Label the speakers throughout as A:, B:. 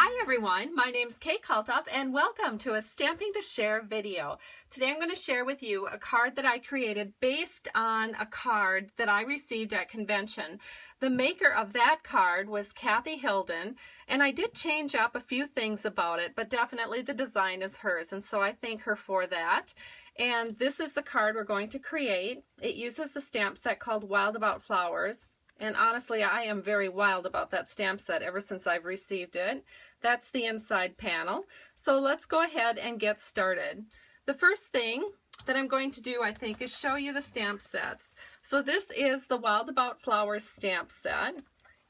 A: Hi everyone, my name's Kay Kalthoff and welcome to a Stamping to Share video. Today I'm going to share with you a card that I created based on a card that I received at convention. The maker of that card was Kathy Hilden, and I did change up a few things about it, but definitely the design is hers, and so I thank her for that. And this is the card we're going to create. It uses a stamp set called Wild About Flowers. And honestly, I am very wild about that stamp set ever since I've received it. That's the inside panel. So let's go ahead and get started. The first thing that I'm going to do, I think, is show you the stamp sets. So this is the Wild About Flowers stamp set.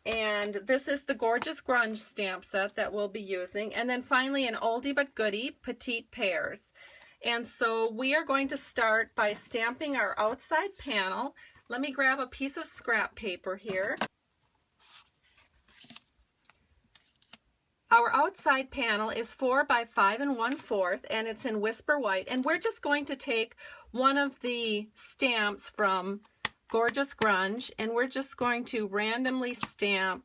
A: And this is the Gorgeous Grunge stamp set that we'll be using. And then finally an oldie but goodie, Petite Pears. And so we are going to start by stamping our outside panel. Let me grab a piece of scrap paper here. Our outside panel is 4 by 5 1/4 and it's in Whisper White, and we're just going to take one of the stamps from Gorgeous Grunge and we're just going to randomly stamp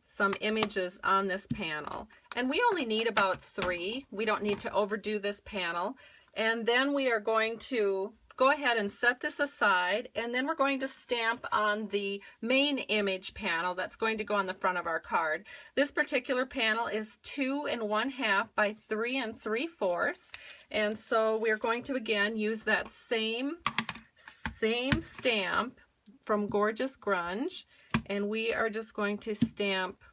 A: some images on this panel. And we only need about 3. We don't need to overdo this panel. And then we are going to go ahead and set this aside, and then we're going to stamp on the main image panel that's going to go on the front of our card. This particular panel is 2 1/2 by 3 3/4, and so we're going to again use that same stamp from Gorgeous Grunge, and we are just going to stamp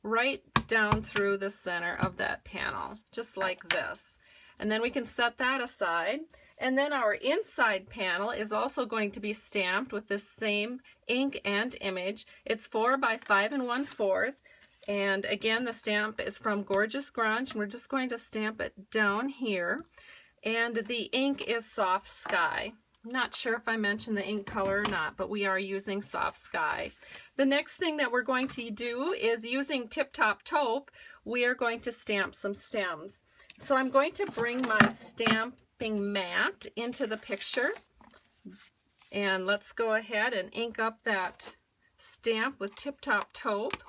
A: right down through the center of that panel, just like this. And then we can set that aside. And then our inside panel is also going to be stamped with this same ink and image. It's 4 by 5 1/4. And again, the stamp is from Gorgeous Grunge. And we're just going to stamp it down here. And the ink is Soft Sky. I'm not sure if I mentioned the ink color or not, but we are using Soft Sky. The next thing that we're going to do is using Tip Top Taupe, we are going to stamp some stems. So I'm going to bring my stamping mat into the picture, and let's go ahead and ink up that stamp with Tip Top Taupe,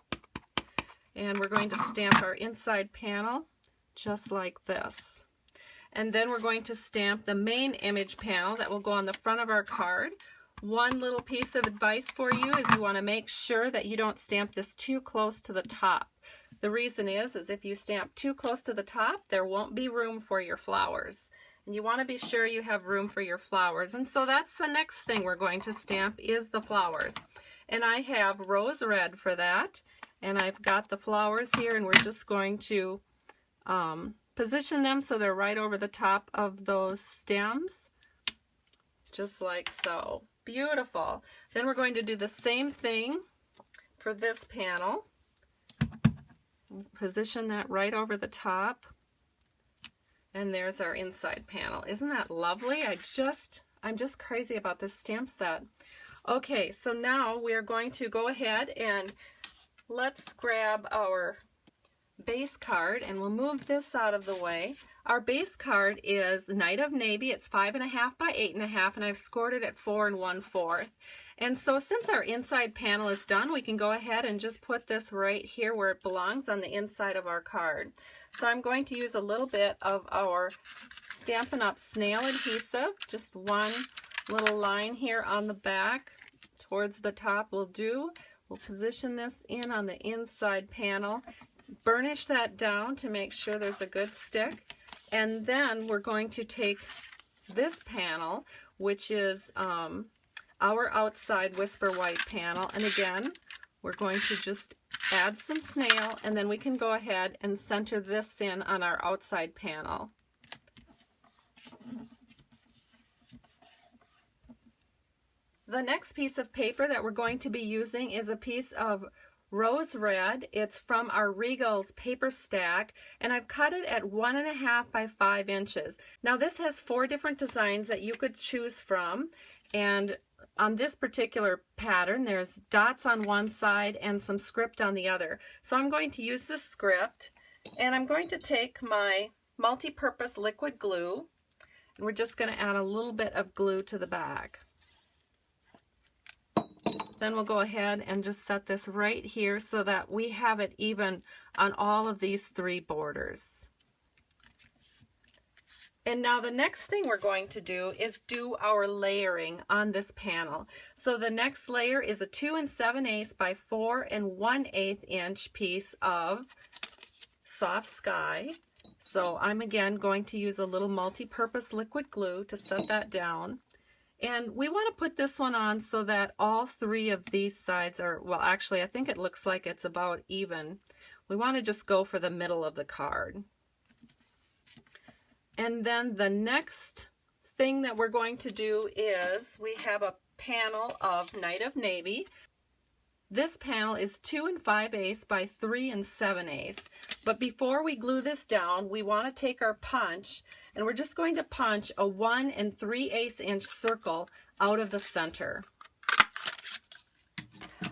A: and we're going to stamp our inside panel just like this. And then we're going to stamp the main image panel that will go on the front of our card. One little piece of advice for you is you want to make sure that you don't stamp this too close to the top. The reason is if you stamp too close to the top, there won't be room for your flowers. And you want to be sure you have room for your flowers. And so that's the next thing we're going to stamp is the flowers. And I have rose red for that. And I've got the flowers here, and we're just going to position them so they're right over the top of those stems, just like so. Beautiful. Then we're going to do the same thing for this panel. Position that right over the top, and there's our inside panel. Isn't that lovely? I'm just crazy about this stamp set. Okay, so now we are going to go ahead and let's grab our base card, and we'll move this out of the way. Our base card is Night of Navy. It's 5 1/2 by 8 1/2, and I've scored it at 4 1/4. And so since our inside panel is done, we can go ahead and just put this right here where it belongs on the inside of our card. So I'm going to use a little bit of our Stampin' Up! Snail adhesive, just one little line here on the back towards the top will do. We'll position this in on the inside panel, burnish that down to make sure there's a good stick, and then we're going to take this panel, which is our outside Whisper White panel, and again we're going to just add some snail, and then we can go ahead and center this in on our outside panel. The next piece of paper that we're going to be using is a piece of rose red. It's from our Regal's paper stack, and I've cut it at 1 1/2 by 5 inches. Now this has 4 different designs that you could choose from, and on this particular pattern there's dots on one side and some script on the other. So I'm going to use this script, and I'm going to take my multi-purpose liquid glue, and we're just going to add a little bit of glue to the back. Then we'll go ahead and just set this right here so that we have it even on all of these 3 borders. And now the next thing we're going to do is do our layering on this panel. So the next layer is a 2 7/8 by 4 1/8 inch piece of soft sky. So I'm again going to use a little multi-purpose liquid glue to set that down. And we want to put this one on so that all 3 of these sides are, well actually I think it looks like it's about even. We want to just go for the middle of the card. And then the next thing that we're going to do is we have a panel of Night of Navy. This panel is 2 5/8 by 3 7/8. But before we glue this down, we want to take our punch and we're just going to punch a 1 3/8 inch circle out of the center.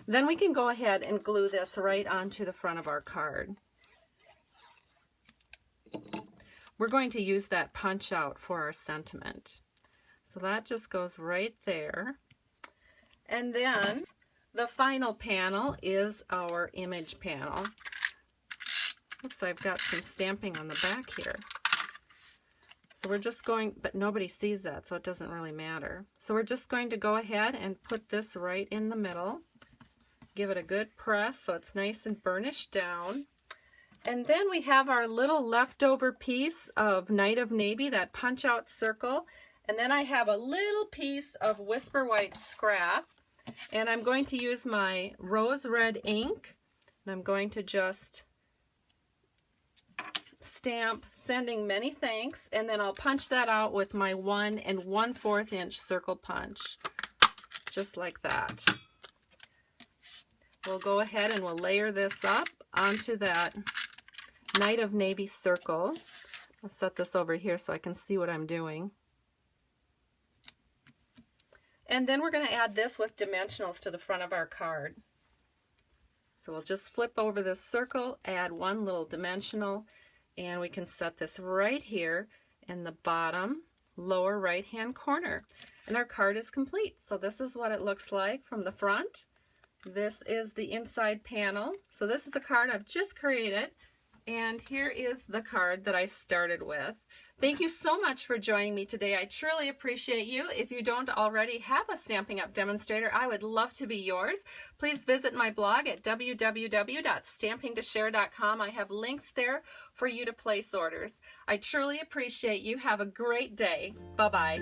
A: Then we can go ahead and glue this right onto the front of our card. We're going to use that punch out for our sentiment. So that just goes right there. And then the final panel is our image panel. Oops, I've got some stamping on the back here. So we're just going, but nobody sees that, so it doesn't really matter. So we're just going to go ahead and put this right in the middle. Give it a good press so it's nice and burnished down. And then we have our little leftover piece of Night of Navy, that punch out circle. And then I have a little piece of Whisper White scrap. And I'm going to use my rose red ink. And I'm going to just stamp Sending Many Thanks. And then I'll punch that out with my 1 1/4 inch circle punch. Just like that. We'll go ahead and we'll layer this up onto that Night of Navy circle. I'll set this over here so I can see what I'm doing. And then we're going to add this with dimensionals to the front of our card. So we'll just flip over this circle, add 1 little dimensional, and we can set this right here in the bottom lower right hand corner. And our card is complete. So this is what it looks like from the front. This is the inside panel. So this is the card I've just created. And here is the card that I started with. Thank you so much for joining me today. I truly appreciate you. If you don't already have a Stampin' Up! Demonstrator, I would love to be yours. Please visit my blog at www.stampingtoshare.com. I have links there for you to place orders. I truly appreciate you. Have a great day. Bye-bye.